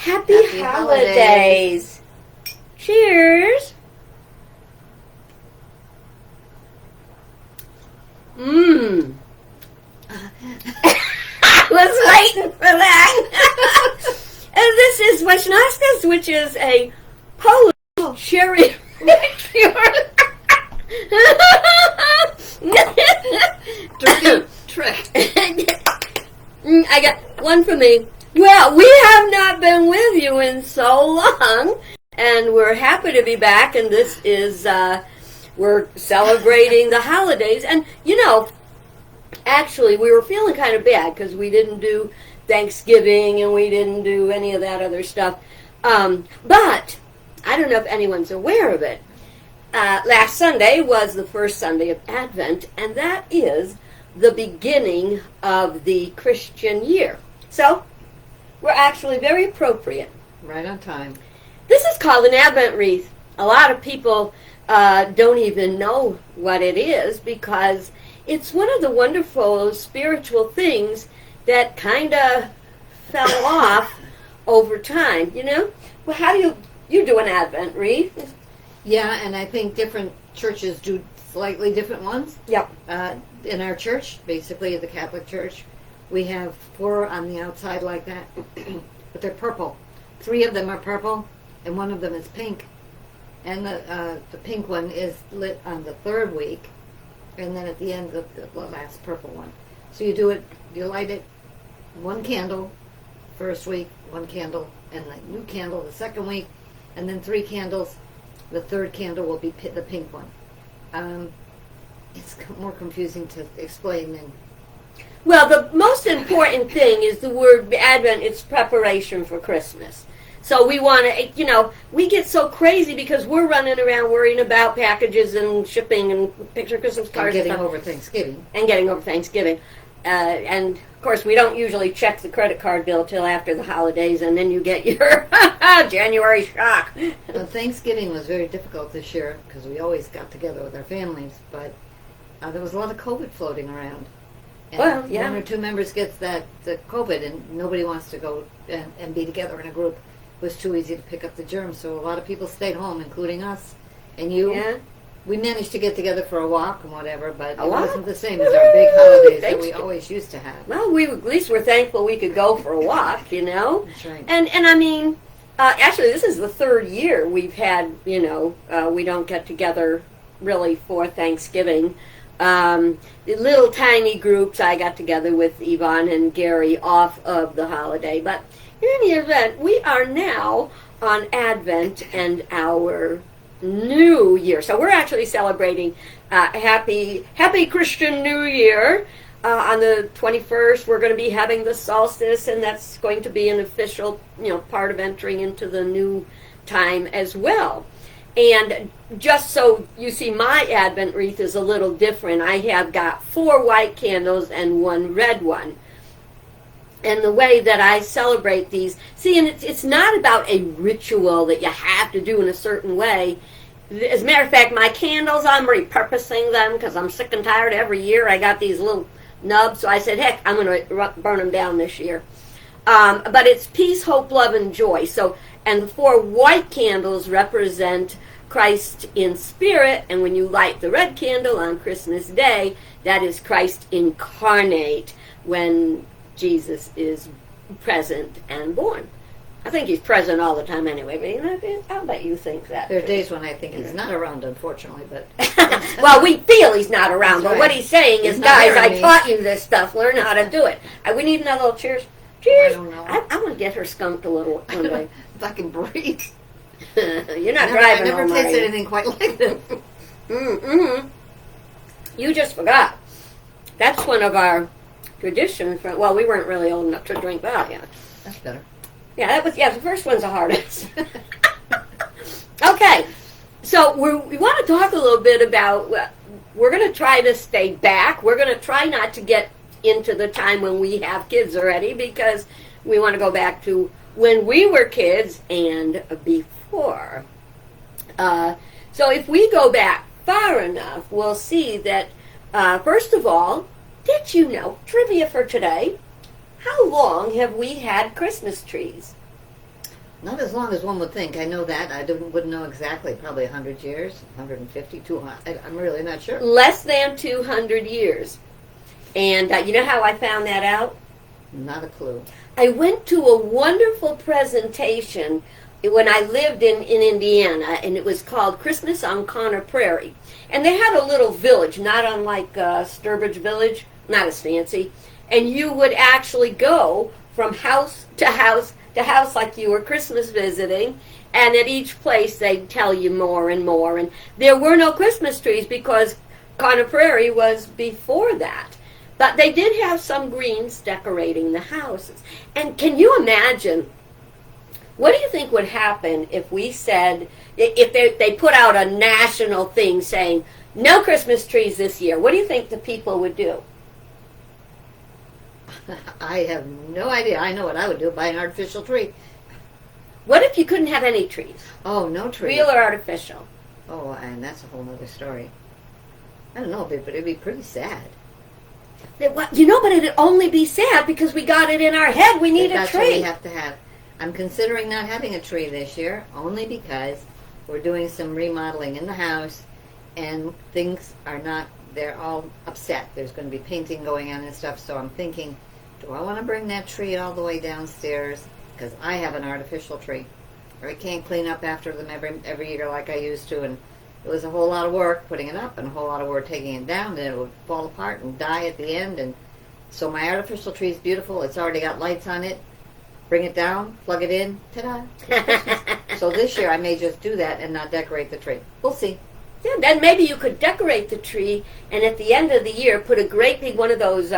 Happy holidays. Cheers. Mmm. I was waiting for that. And this is Vashnaska's, which is a Polish cherry liqueur. Dirty trick. I got one for me. Well, we have not been with you in so long, and we're happy to be back, and this is, we're celebrating the holidays. And, you know, actually, we were feeling kind of bad because we didn't do Thanksgiving and we didn't do any of that other stuff. But I don't know if anyone's aware of it. Last Sunday was the first Sunday of Advent, and that is the beginning of the Christian year. So, we're actually very appropriate. Right on time. This is called an Advent wreath. A lot of people don't even know what it is because it's one of the wonderful spiritual things that kind of fell off over time, you know? Well, how do you do an Advent wreath? Yeah, and I think different churches do slightly different ones. Yep. In our church, basically the Catholic Church, we have 4 on the outside like that, but they're purple. 3 of them are purple, and 1 of them is pink. And the pink one is lit on the 3rd week, and then at the end of the last purple one. So you do it, you light it, 1 candle, first week, 1 candle, and the new candle the 2nd week, and then 3 candles. The 3rd candle will be the pink one. It's more confusing to explain than... Well, the most important thing is the word Advent. It's preparation for Christmas. So we want to, you know, we get so crazy because we're running around worrying about packages and shipping and picture Christmas cards. And getting over Thanksgiving. And, of course, we don't usually check the credit card bill till after the holidays, and then you get your January shock. Well, Thanksgiving was very difficult this year because we always got together with our families, but there was a lot of COVID floating around. And well, yeah. 1 or 2 members gets the COVID, and nobody wants to go and be together in a group. It was too easy to pick up the germs, so a lot of people stayed home, including us and you. Yeah. We managed to get together for a walk and whatever, but it wasn't the same as Woo-hoo! our big holidays that we always used to have. Well, we at least we're thankful we could go for a walk, you know. That's right. And I mean, actually, this is the 3rd year we've had, you know, we don't get together really for Thanksgiving. The little tiny groups I got together with Yvonne and Gary off of the holiday. But in any event, we are now on Advent and our New Year. So we're actually celebrating Happy Christian New Year. On the 21st, we're going to be having the solstice, and that's going to be an official, you know, part of entering into the new time as well. And just so you see, my Advent wreath is a little different. I have got 4 white candles and 1 red one. And the way that I celebrate these, see, and it's not about a ritual that you have to do in a certain way. As a matter of fact, my candles, I'm repurposing them because I'm sick and tired every year. I got these little nubs, so I said, heck, I'm going to burn them down this year. But it's peace, hope, love, and joy. So, and the 4 white candles represent Christ in spirit, and when you light the red candle on Christmas Day, that is Christ incarnate when Jesus is present and born. I think he's present all the time anyway, but you know, I'll bet you think that. There are days when I think he's not around, unfortunately, but... Well, we feel he's not around, but right. what he's saying is, guys, I taught you this stuff. Learn how to do it. We need another little cheers. Cheers. I don't know. I'm going to get her skunked a little one day. If I can breathe. You're not driving I never home, tasted are you? anything quite like this. Mm-hmm. You just forgot. That's one of our traditions. Well, we weren't really old enough to drink that yet. That's better. Yeah, the first one's the hardest. Okay, so we want to talk a little bit about, we're going to try to stay back. We're going to try not to get into the time when we have kids already, because we want to go back to when we were kids and before. So if we go back far enough, we'll see that, first of all, did you know, trivia for today, how long have we had Christmas trees? Not as long as one would think. I know that. Wouldn't know exactly. Probably 100 years, 150, 200. I'm really not sure. Less than 200 years. And you know how I found that out? Not a clue. I went to a wonderful presentation when I lived in Indiana, and it was called Christmas on Conner Prairie. And they had a little village, not unlike Sturbridge Village, not as fancy. And you would actually go from house to house to house like you were Christmas visiting, and at each place they'd tell you more and more. And there were no Christmas trees because Conner Prairie was before that. But they did have some greens decorating the houses. And can you imagine, what do you think would happen if we said, if they put out a national thing saying, no Christmas trees this year? What do you think the people would do? I have no idea. I know what I would do, buy an artificial tree. What if you couldn't have any trees? Oh, no tree. Real or artificial? Oh, and that's a whole other story. I don't know, but it'd be pretty sad. You know, but it'd only be sad because we got it in our head we need a tree. That's what we have to have. I'm considering not having a tree this year, only because we're doing some remodeling in the house, and things are not, they're all upset. There's going to be painting going on and stuff, so I'm thinking, do I want to bring that tree all the way downstairs? Because I have an artificial tree. Or I can't clean up after them every year like I used to, and it was a whole lot of work putting it up and a whole lot of work taking it down, and it would fall apart and die at the end. And so my artificial tree is beautiful. It's already got lights on it. Bring it down, plug it in, ta-da. So this year I may just do that and not decorate the tree. We'll see. Yeah, then maybe you could decorate the tree, and at the end of the year, put a great big one of those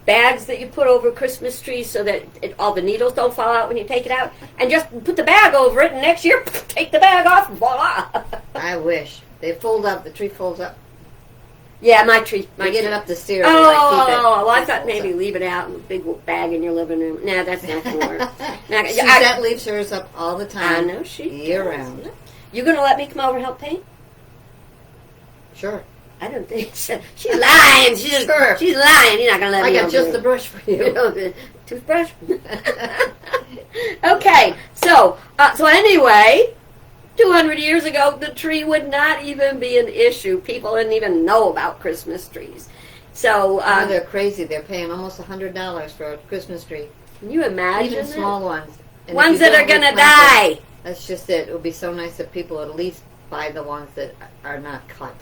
bags that you put over Christmas trees so that all the needles don't fall out when you take it out, and just put the bag over it, and next year, take the bag off, and voila. I wish. They fold up, the tree folds up. Yeah, my tree. I get it up the stairs. Oh, well, I thought maybe leave it out in a big bag in your living room. Nah, that's not going to work. Suzette leaves hers up all the time. I know she year round. You going to let me come over and help paint? Sure. I don't think so. She's lying. She's lying. You're not going to let me. I got just the brush for you. Toothbrush. Okay. So anyway, 200 years ago, the tree would not even be an issue. People didn't even know about Christmas trees. So they're crazy. They're paying almost $100 for a Christmas tree. Can you imagine? Even small ones. And ones that are going to die. That's just it. It would be so nice if people would at least buy the ones that are not cut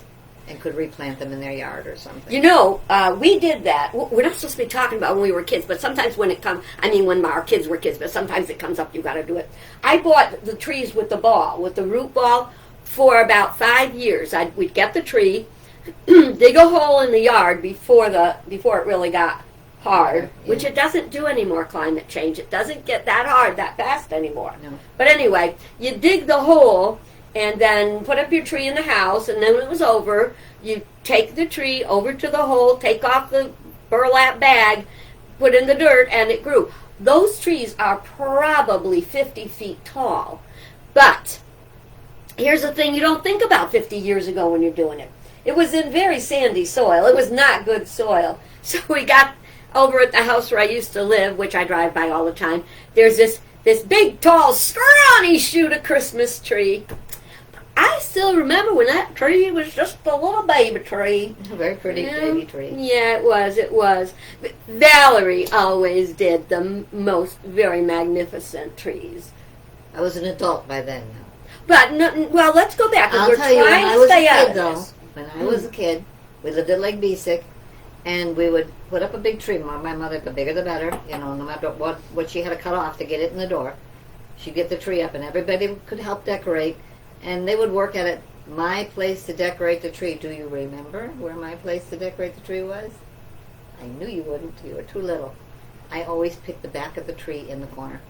and could replant them in their yard or something. You know, we did that. We're not supposed to be talking about when we were kids, but sometimes when it comes, when our kids were kids, but sometimes it comes up, you got to do it. I bought the trees with the root ball, for about 5 years. We'd get the tree, dig a hole in the yard before it really got hard, which it doesn't do anymore, climate change. It doesn't get that hard that fast anymore. No. But anyway, you dig the hole, and then put up your tree in the house, and then when it was over, you take the tree over to the hole, take off the burlap bag, put in the dirt, and it grew. Those trees are probably 50 feet tall. But here's the thing you don't think about 50 years ago when you're doing it. It was in very sandy soil. It was not good soil. So we got over at the house where I used to live, which I drive by all the time, there's this big, tall, scrawny shoot of Christmas tree. I still remember when that tree was just a little baby tree. A very pretty baby tree. Yeah, it was. But Valerie always did the most very magnificent trees. I was an adult by then. But, well, let's go back. I'll tell you, when I was a kid, though, when I was a kid, we lived at Lake Besic, and we would put up a big tree. My mother, the bigger the better, no matter what she had to cut off to get it in the door. She'd get the tree up, and everybody could help decorate. And they would work at it. My place to decorate the tree. Do you remember where my place to decorate the tree was? I knew you wouldn't. You were too little. I always picked the back of the tree in the corner.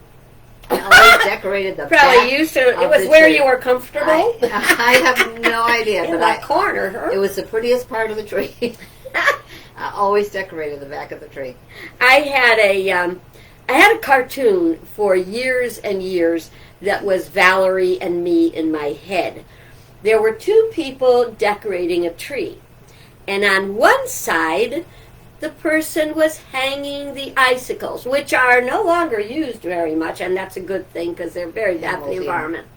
I always decorated the Probably used to. It was where you were comfortable. I have no idea. In that corner, huh? It was the prettiest part of the tree. I always decorated the back of the tree. I had a cartoon for years and years that was Valerie and me in my head. There were two people decorating a tree. And on one side, the person was hanging the icicles, which are no longer used very much, and that's a good thing because they're very bad for the environment.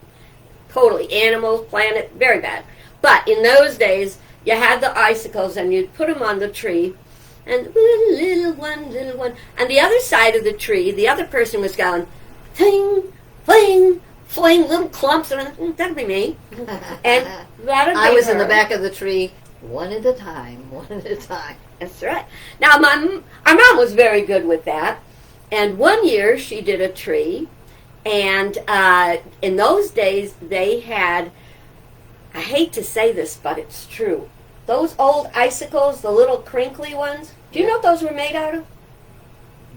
Totally. Animals, planet, very bad. But in those days, you had the icicles and you'd put them on the tree, and little one, little one. On the other side of the tree, the other person was going, fling, fling, fling, little clumps, and that'd be me. And that'd be I was in her. the back of the tree, one at a time, one at a time. That's right. Now, our mom was very good with that. And one year she did a tree, and in those days they had, I hate to say this, but it's true, those old icicles, the little crinkly ones, do you know what those were made out of?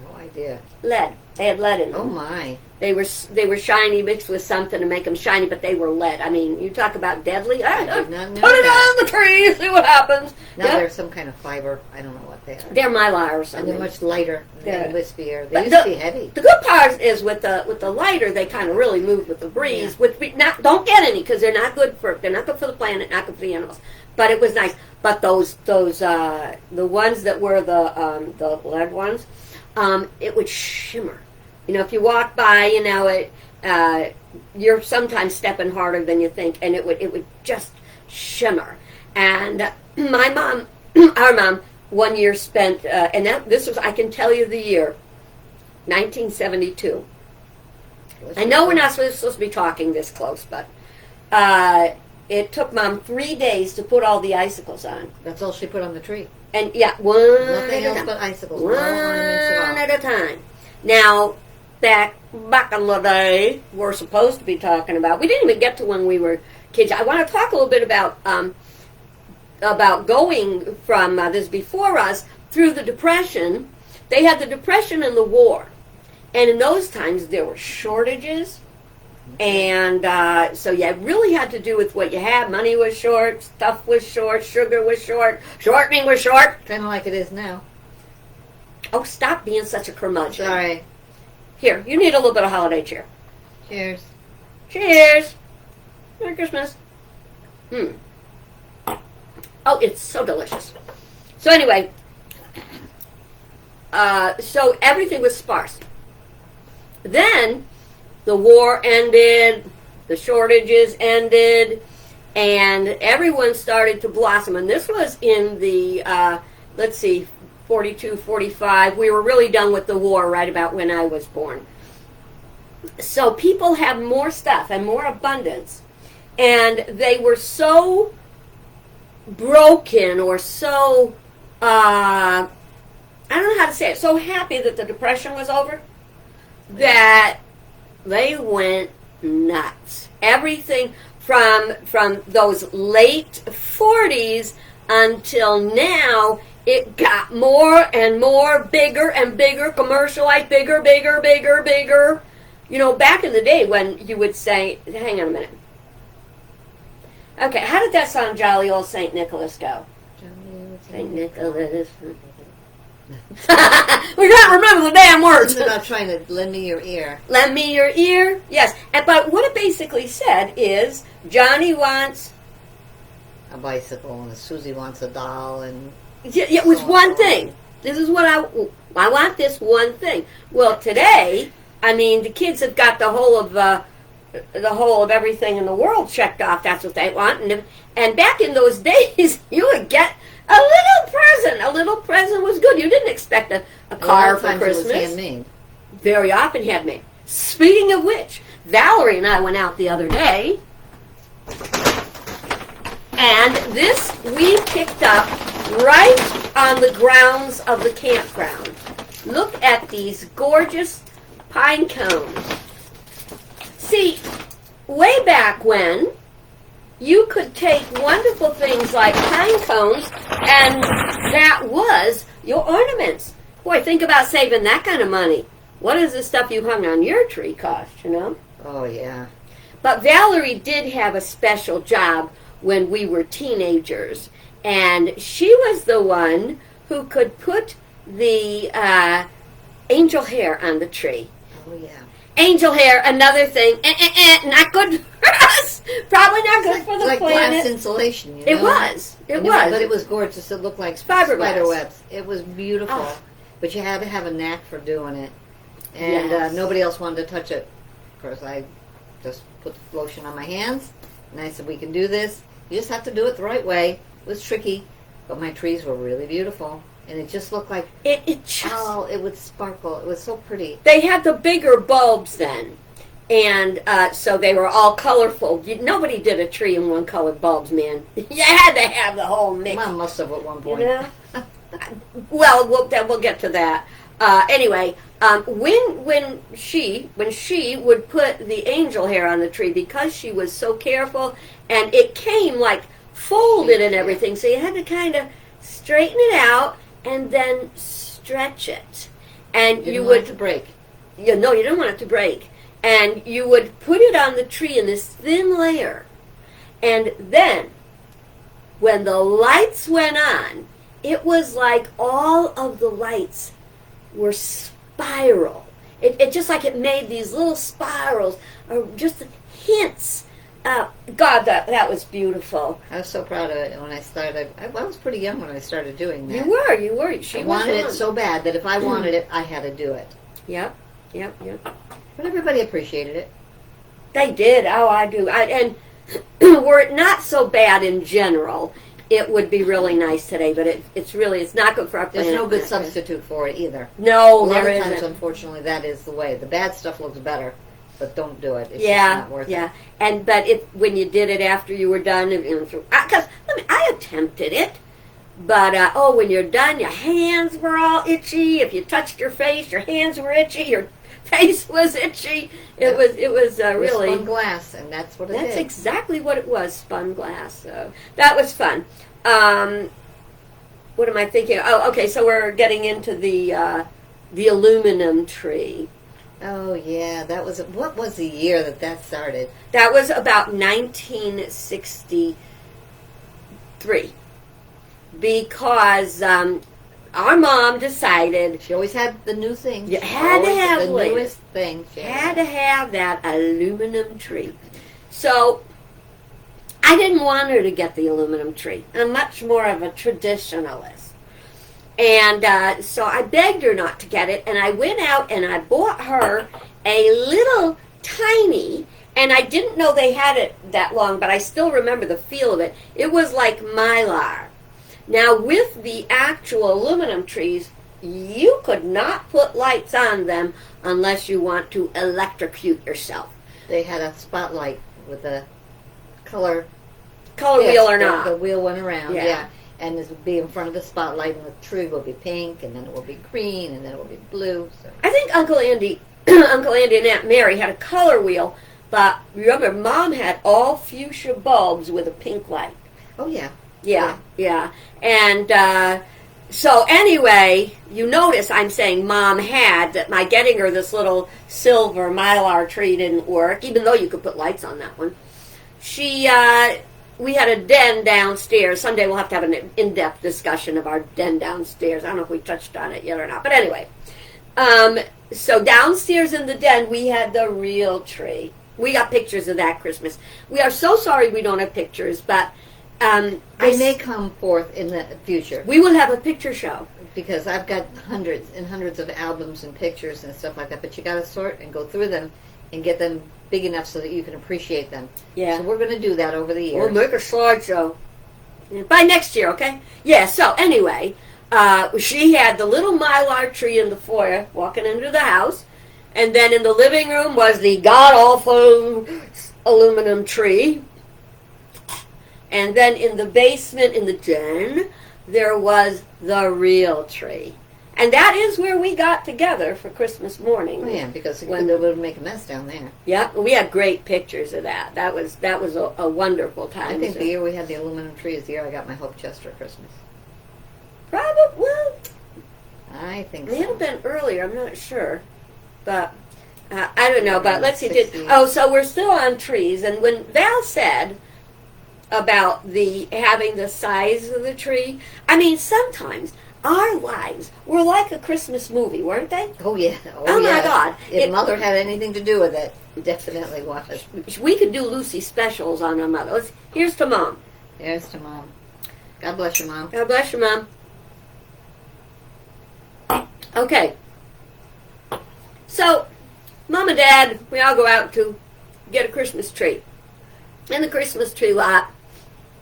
No idea. Lead. They had lead in them. Oh my. They were shiny, mixed with something to make them shiny, but they were lead. I mean, you talk about deadly. I did not know Put it that. on the tree, see what happens. Now Yep. they're some kind of fiber. I don't know what they are. They're mylar or And something. they're much lighter Yeah. and wispier. They But used to be heavy. The good part is with the lighter, they kind of really move with the breeze. Don't get any because they're not good for the planet, not good for the animals. But it was nice. But those the ones that were the lead ones, it would shimmer. You know, if you walk by, you know you're sometimes stepping harder than you think, and it would just shimmer. And my mom, our mom, one year spent, this was, I can tell you the year, 1972. I know we're not supposed to be talking this close, but it took Mom 3 days to put all the icicles on. That's all she put on the tree. And yeah, one Nothing at a else time. but icicles. One No ornaments at all. at a time. Now, back in the day, we're supposed to be talking about. We didn't even get to when we were kids. I want to talk a little bit about going from this before us through the Depression. They had the Depression and the war, and in those times there were shortages, and so you really had to do with what you had. Money was short, stuff was short, sugar was short, shortening was short. Kind of like it is now. Oh, stop being such a curmudgeon. Sorry. Here, you need a little bit of holiday cheer. Cheers. Cheers. Merry Christmas. Oh, it's so delicious. So anyway, so everything was sparse. Then the war ended, the shortages ended, and everyone started to blossom. And this was in the, 42, 45. We were really done with the war right about when I was born. So people have more stuff and more abundance. And they were so broken or so, I don't know how to say it, so happy that the Depression was over that they went nuts. Everything from those late 40s until now, it got more and more, bigger and bigger, commercialized, bigger, bigger, bigger, bigger. You know, back in the day when you would say, hang on a minute. Okay, how did that song, Jolly Old St. Nicholas, go? St. Nicholas. We can't remember the damn words. It's about trying to lend me your ear. Lend me your ear. Yes, but what it basically said is Johnny wants. A bicycle, and Susie wants a doll, and It was one thing. This is what I want. This one thing. Well, today, I mean, the kids have got the whole of everything in the world checked off. That's what they want. And back in those days, you would get a little present. A little present was good. You didn't expect a car for Christmas. It was handmade. Very often handmade. Speaking of which, Valerie and I went out the other day, and this we picked up right on the grounds of the campground. Look at these gorgeous pine cones. See, way back when, you could take wonderful things like pine cones, and that was your ornaments. Boy, think about saving that kind of money. What does the stuff you hung on your tree cost, you know? Oh, yeah. But Valerie did have a special job when we were teenagers, and she was the one who could put the angel hair on the tree. Oh, yeah. Angel hair, another thing, not good for us. Probably not good for It's the like glass planet. insulation, you know? It was. It And was. But it was gorgeous. It looked like Fiberglass. spider webs. It was beautiful. Oh. But you had to have a knack for doing it. And Yes. nobody else wanted to touch it. Of course, I just put the lotion on my hands. And I said, we can do this. You just have to do it the right way. It was tricky. But my trees were really beautiful. And it just looked like, It just. oh, it would sparkle. It was so pretty. They had the bigger bulbs then. And so they were all colorful. Nobody did a tree in one colored bulbs, man. You had to have the whole mix. Mom must have at one You point. know? Well, we'll get to that. Anyway, when she would put the angel hair on the tree, because she was so careful, and it came like folded and everything, so you had to kind of straighten it out and then stretch it, and You you want it would to break. you don't want it to break, and you would put it on the tree in this thin layer, and then when the lights went on, it was like all of the lights were spiral. It just like it made these little spirals, or just hints. God, that was beautiful. I was so proud of it when I started. I was pretty young when I started doing that. You were. She I wanted was it young. so bad that if I wanted it, I had to do it. Yep. But everybody appreciated it. They did. Oh, I do. And were it not so bad in general, it would be really nice today. But it's not good for our There's planet. no good substitute for it either. No, A lot there of times, isn't. unfortunately, that is the way. The bad stuff looks better, but don't do it. It's just Yeah, not worth yeah. it. And but when you did it after you were done, because I attempted it, but when you're done, your hands were all itchy. If you touched your face, your hands were itchy. Your face was itchy. It was It was really. spun glass, and that's what it That's is. exactly what it was, spun glass. So that was fun. What am I thinking? Oh, okay. So we're getting into the aluminum tree. Oh yeah, that was. What was the year that started? That was about 1963, because our mom decided She always had the new thing. You She had to always had have the one. newest thing. She had to have that aluminum tree. So I didn't want her to get the aluminum tree. I'm much more of a traditionalist. And so I begged her not to get it, and I went out and I bought her a little tiny, and I didn't know they had it that long, but I still remember the feel of it. It was like Mylar. Now, with the actual aluminum trees, you could not put lights on them unless you want to electrocute yourself. They had a spotlight with a color. Color Yes, wheel or the- not. The wheel went around, Yeah. yeah. And this would be in front of the spotlight, and the tree will be pink, and then it will be green, and then it will be blue. So. I think Uncle Andy and Aunt Mary had a color wheel, but remember, Mom had all fuchsia bulbs with a pink light. Oh, yeah. Yeah. And so anyway, you notice I'm saying Mom had, that my getting her this little silver Mylar tree didn't work, even though you could put lights on that one. We had a den downstairs. Someday we'll have to have an in-depth discussion of our den downstairs. I don't know if we touched on it yet or not. But anyway, so downstairs in the den, we had the real tree. We got pictures of that Christmas. We are so sorry we don't have pictures, but They may come forth in the future, we will have a picture show. because I've got hundreds and hundreds of albums and pictures and stuff like that, but you got to sort and go through them and get them big enough so that you can appreciate them. Yeah. So we're going to do that over the We'll years. make a slideshow. By next year, okay? Yeah, so anyway, she had the little Mylar tree in the foyer walking into the house, and then in the living room was the god-awful aluminum tree. And then in the basement, in the den, there was the real tree. And that is where we got together for Christmas morning. Oh, yeah, because When- they would make a mess down there. Yeah, we had great pictures of that. That was a wonderful time. I think So- the year we had the aluminum tree is the year I got my Hope chest for Christmas. Probably, well, I think it may so. have been earlier. I'm not sure, but I don't know. But let's see. 60s. So we're still on trees, and when Val said about the having the size of the tree, I mean, sometimes Our lives were like a Christmas movie, weren't they? Oh yeah. Oh, my yes. God. If Mother had anything to do with it, it definitely was. We could do Lucy specials on our mother. Here's to Mom. Here's to Mom. God bless you, Mom. God bless you, Mom. Okay. So, Mom and Dad, we all go out to get a Christmas tree in the Christmas tree lot,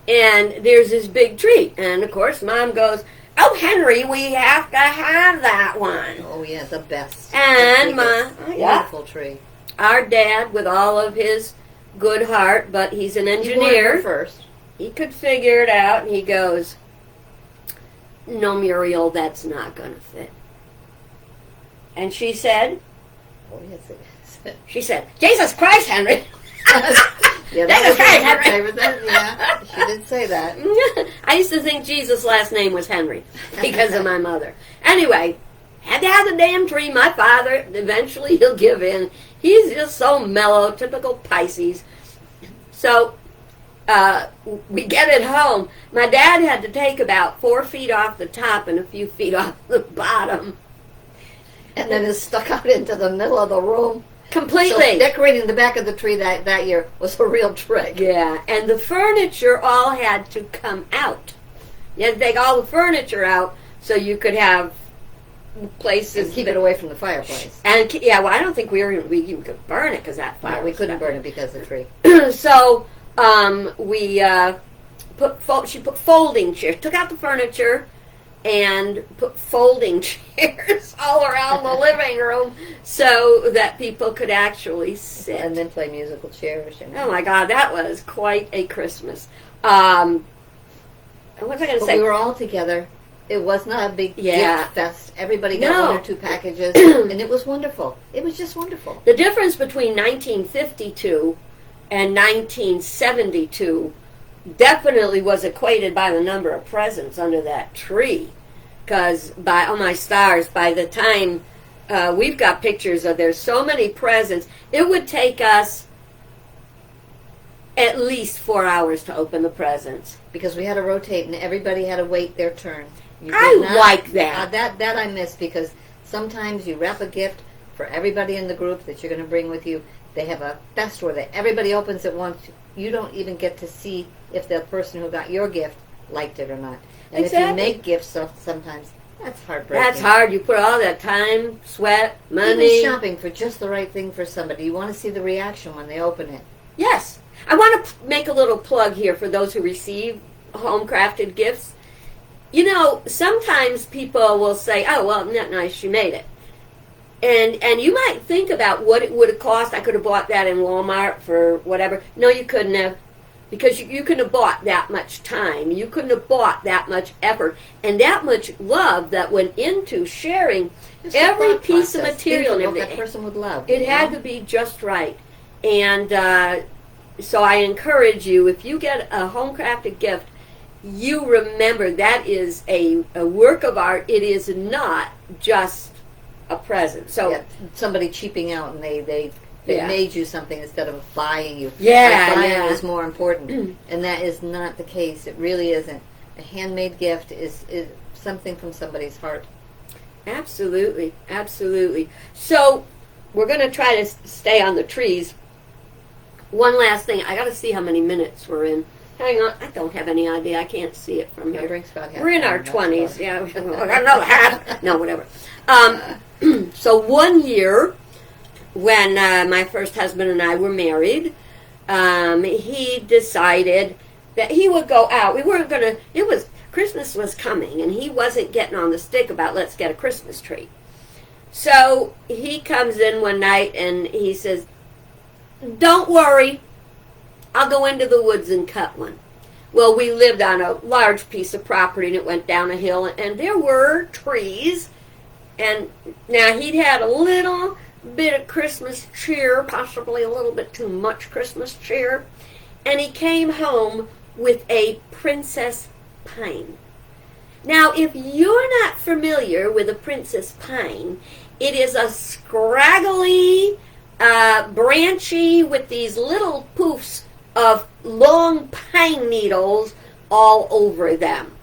and there's this big tree. And, of course, Mom goes, "Oh, Henry, we have to have that one." Oh yeah, the best. And The my, biggest, yeah, beautiful tree. our dad, with all of his good heart, but he's an You wanted her engineer, first. he could figure it out, and he goes, "No, Muriel, that's not going to fit." And she said, Oh yes, it is. "Jesus Christ, Henry." Yeah, Jesus Christ, Henry. Yeah, she did say that. I used to think Jesus' last name was Henry because of my mother. Anyway, had to have the damn tree. My father, eventually he'll give in. He's just so mellow, typical Pisces. So we get it home. My dad had to take about 4 feet off the top and a few feet off the bottom. And then it's stuck out into the middle of the room. Completely. So decorating the back of the tree that year was a real trick. Yeah, and the furniture all had to come out. You had to take all the furniture out so you could have places And keep it away from the fireplace. And yeah, well, I don't think we could burn it because that fire. We was couldn't stuck. burn it because of the tree. So we she put folding chairs, took out the furniture, and put folding chairs all around the living room so that people could actually sit. And then play musical chairs. You know. Oh my God, that was quite a Christmas. What was I going to But say? we were all together. It was not a big Yeah. gift fest. Everybody got No. 1 or 2 packages, and it was wonderful. It was just wonderful. The difference between 1952 and 1972 definitely was equated by the number of presents under that tree. Because, oh my stars, by the time we've got pictures of there's so many presents, it would take us at least 4 hours to open the presents. Because we had to rotate, and everybody had to wait their turn. You I did not- like that. That I miss, because sometimes you wrap a gift for everybody in the group that you're going to bring with you. They have a fest where everybody opens at once. You don't even get to see if the person who got your gift liked it or not. And if Exactly. you make gifts, sometimes that's heartbreaking. That's hard. You put all that time, sweat, money. Even shopping for just the right thing for somebody. You want to see the reaction when they open it. Yes. I want to make a little plug here for those who receive home-crafted gifts. You know, sometimes people will say, "Oh, well, isn't that nice? She made it." And you might think about what it would have cost. I could have bought that in Walmart for whatever. No, you couldn't have. Because you couldn't have bought that much time. You couldn't have bought that much effort. And that much love that went into sharing It's a every thought piece of process. material and Think of what everything. that person would love. It you had know? to be just right. And so I encourage you, if you get a home-crafted gift, you remember that is a work of art. It is not just a present. So Yeah, somebody cheaping out, and they Yeah. made you something instead of buying you. Yeah, Like buying yeah. is more important, and that is not the case. It really isn't. A handmade gift is something from somebody's heart. Absolutely, absolutely. So we're going to try to stay on the trees. One last thing. I got to see how many minutes we're in. Hang on. I don't have any idea. I can't see it from Your here. drink's about half We're in gone, our that's 20s. about- Yeah, I got another half. No, whatever. So 1 year, when my first husband and I were married, he decided that he would go out. We weren't going to, Christmas was coming, and he wasn't getting on the stick about let's get a Christmas tree. So he comes in one night and he says, "Don't worry, I'll go into the woods and cut one." Well, we lived on a large piece of property, and it went down a hill, and there were trees. And now he'd had a little bit of Christmas cheer, possibly a little bit too much Christmas cheer, and he came home with a princess pine. Now, if you're not familiar with a princess pine, it is a scraggly, branchy, with these little poofs of long pine needles all over them.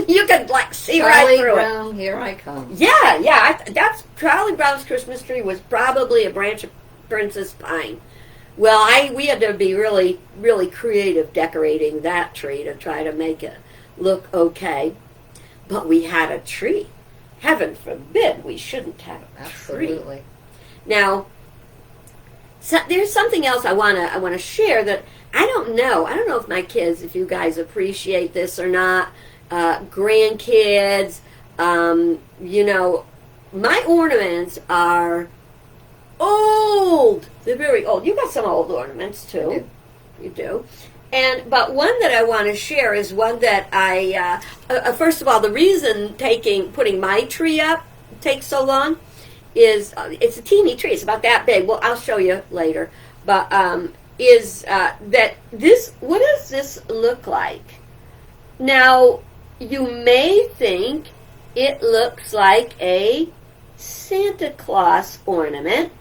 You could like see right Charlie through it. Brown, here I come. Yeah. That's Charlie Brown's Christmas tree was probably a branch of Princess Pine. Well, we had to be really, really creative decorating that tree to try to make it look okay. But we had a tree. Heaven forbid we shouldn't have a tree. Absolutely. Now, so there's something else I wanna share that I don't know. I don't know if my kids, if you guys appreciate this or not. Grandkids, my ornaments are old. They're very old. You got some old ornaments too. You do. But one that I want to share is one that I first of all, the reason putting my tree up takes so long is it's a teeny tree. It's about that big. Well, I'll show you later. But that this? What does this look like? Now, you may think it looks like a Santa Claus ornament.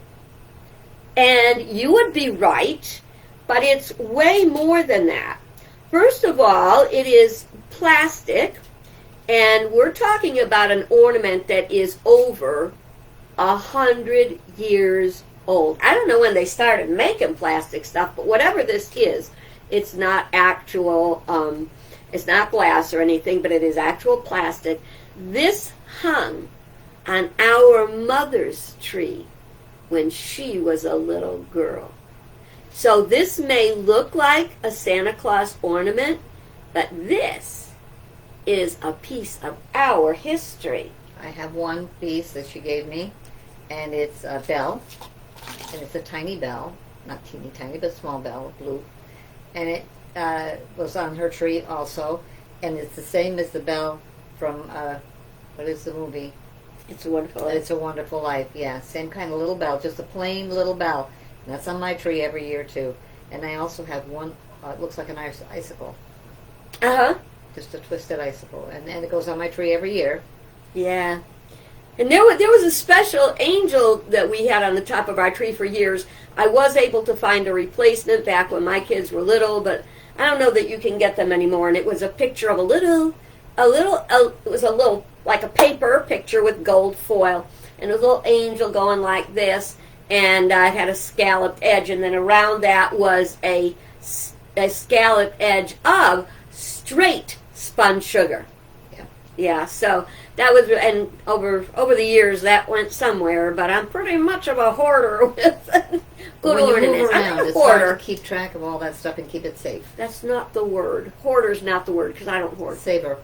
And you would be right, but it's way more than that. First of all, it is plastic, and we're talking about an ornament that is over 100 years old. I don't know when they started making plastic stuff, but whatever this is, it's not actual, it's not glass or anything, but it is actual plastic. This hung on our mother's tree when she was a little girl. So this may look like a Santa Claus ornament, but this is a piece of our history. I have one piece that she gave me, and it's a bell, and it's a tiny bell, not teeny tiny, but small bell, blue, and it was on her tree also, and it's the same as the bell from, what is the movie? It's a Wonderful Life. It's a Wonderful Life, yeah. Same kind of little bell, just a plain little bell. And that's on my tree every year, too. And I also have one, it looks like an icicle. Uh-huh. Just a twisted icicle. And it goes on my tree every year. Yeah. And there was a special angel that we had on the top of our tree for years. I was able to find a replacement back when my kids were little, but I don't know that you can get them anymore. And it was a picture of it was a little, like a paper picture with gold foil. And a little angel going like this. And it had a scalloped edge. And then around that was a scalloped edge of straight spun sugar. Yeah, so that was, and over the years that went somewhere, but I'm pretty much of a hoarder with good ornaments. I'm a it's hoarder. hard to keep track of all that stuff and keep it safe. That's not the word. Hoarder's not the word, because I don't hoard. Saver.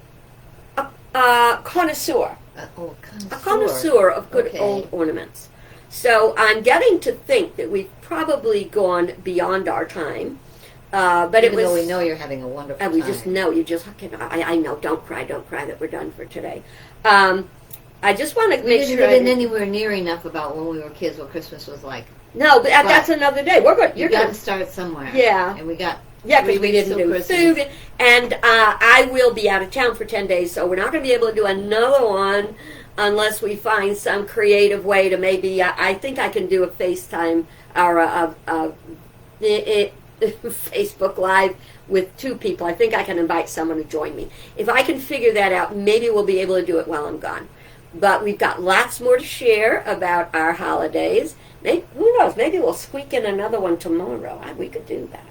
Connoisseur. Connoisseur. A connoisseur of good old ornaments. So I'm getting to think that we've probably gone beyond our time. But Even it was, though we know you're having a wonderful and time. we just know, I know, don't cry that we're done for today. I just want to We make didn't sure. get anywhere near enough about when we were kids what Christmas was like. No, but that's another day. We're good. You got to start somewhere. Yeah. And we got because we didn't do food. And I will be out of town for 10 days, so we're not going to be able to do another one unless we find some creative way to maybe, I think I can do a FaceTime or Facebook Live with two people. I think I can invite someone to join me. If I can figure that out, maybe we'll be able to do it while I'm gone. But we've got lots more to share about our holidays. Maybe, who knows? Maybe we'll squeak in another one tomorrow. We could do that.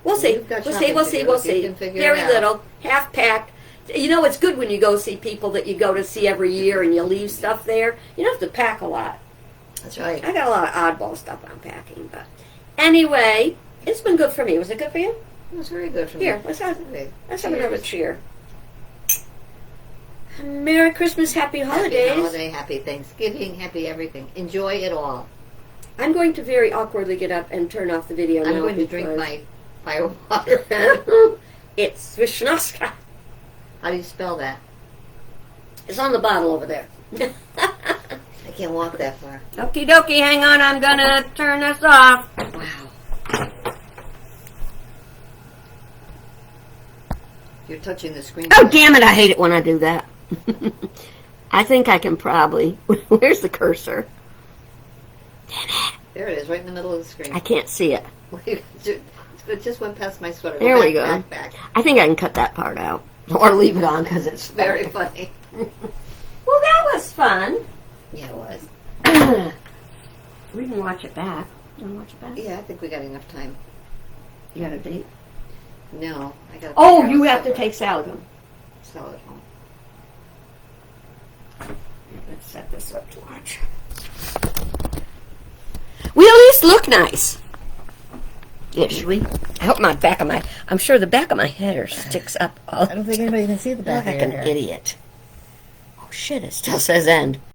We'll see. We'll see. Very little, half packed. You know, it's good when you go see people that you go to see every year and you leave stuff there. You don't have to pack a lot. That's right. I got a lot of oddball stuff I'm packing, but anyway, it's been good for me. Was it good for you? It was very good for me. Here, let's have another cheer. Merry Christmas, Happy Holidays. Happy holiday, happy Thanksgiving, happy everything. Enjoy it all. I'm going to very awkwardly get up and turn off the video now. I'm going to drink my fire water. It's Vishnoska. How do you spell that? It's on the bottle over there. I can't walk that far. Okie dokie, hang on, I'm gonna turn this off. Wow. You're touching the screen. Oh, damn it, I hate it when I do that. I think I can probably... Where's the cursor? Damn it. There it is, right in the middle of the screen. I can't see it. It just went past my sweater. There we go. Back. I think I can cut that part out. or leave it on because it's very funny. Well, that was fun. Yeah, it was. We can watch it back. You want to watch it back? Yeah, I think we got enough time. You got a date? No, I got. Oh, you have to take salad home. salad home. Let's set this up to watch. We at least look nice. Ish. We? I hope my back of my. I'm sure the back of my hair sticks up. All I don't think anybody can see the look back like of an your hair. idiot. Oh shit! It still says end.